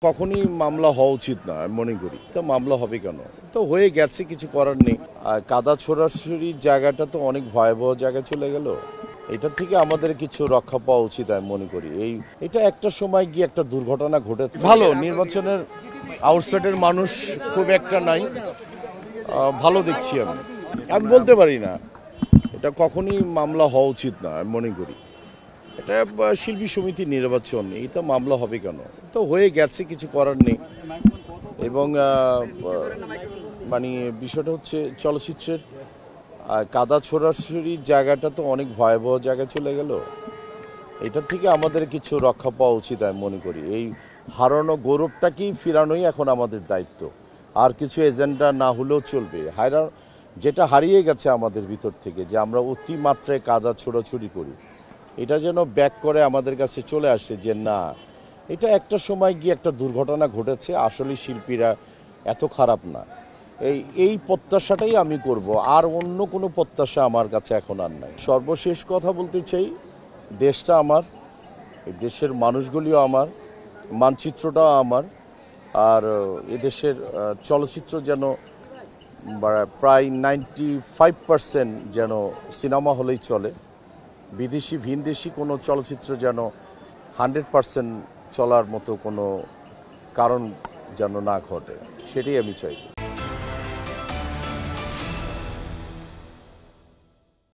কখনই মামলা হওয়া উচিত না আমি মনে করি। তো মামলা হবে কেন? তো হয়ে গেছে, কিছু করার নেই। আর কাদা ছোড়াছুড়ির জায়গাটা তো অনেক ভয়াবহ জায়গায় চলে গেল। এটার থেকে আমাদের কিছু রক্ষা পাওয়া উচিত আমি মনে করি। এটা একটা সময় গিয়ে একটা দুর্ঘটনা ঘটেছে। ভালো নির্বাচনের আউটসাইডের মানুষ খুব একটা নাই, ভালো দেখছি আমি। আমি বলতে পারি না এটা কখনই মামলা হওয়া উচিত না আমি মনে করি। এটা শিল্পী সমিতির নির্বাচন, এটা মামলা হবে কেন? তো হয়ে গেছে, কিছু করার নেই। এবং মানে বিষয়টা হচ্ছে চলচ্চিত্রের কাদা ছোড়াছুড়ির জায়গাটা তো অনেক ভয়াবহ জায়গায় চলে গেল। এটার থেকে আমাদের কিছু রক্ষা পাওয়া উচিত আমি মনে করি। এই হারানো গৌরবটাকেই ফিরানোই এখন আমাদের দায়িত্ব। আর কিছু এজেন্ডা না হলেও চলবে। যেটা হারিয়ে গেছে আমাদের ভিতর থেকে, যে আমরা অতিমাত্রায় কাদা ছোড়াছুড়ি করি, এটা যেন ব্যাক করে আমাদের কাছে চলে আসে যে না, এটা একটা সময় গিয়ে একটা দুর্ঘটনা ঘটেছে, আসলে শিল্পীরা এত খারাপ না। এই প্রত্যাশাটাই আমি করব, আর অন্য কোনো প্রত্যাশা আমার কাছে এখন আর নাই। সর্বশেষ কথা বলতে চাই, দেশটা আমার, এই দেশের মানুষগুলিও আমার, মানচিত্রটাও আমার। আর এদেশের চলচ্চিত্র যেন প্রায় 95% যেন সিনেমা হলেই চলে। বিদেশি ভিনদেশি কোনো চলচ্চিত্র যেন 100% চলার মতো কোনো কারণ যেন না ঘটে, সেটাই আমি চাই।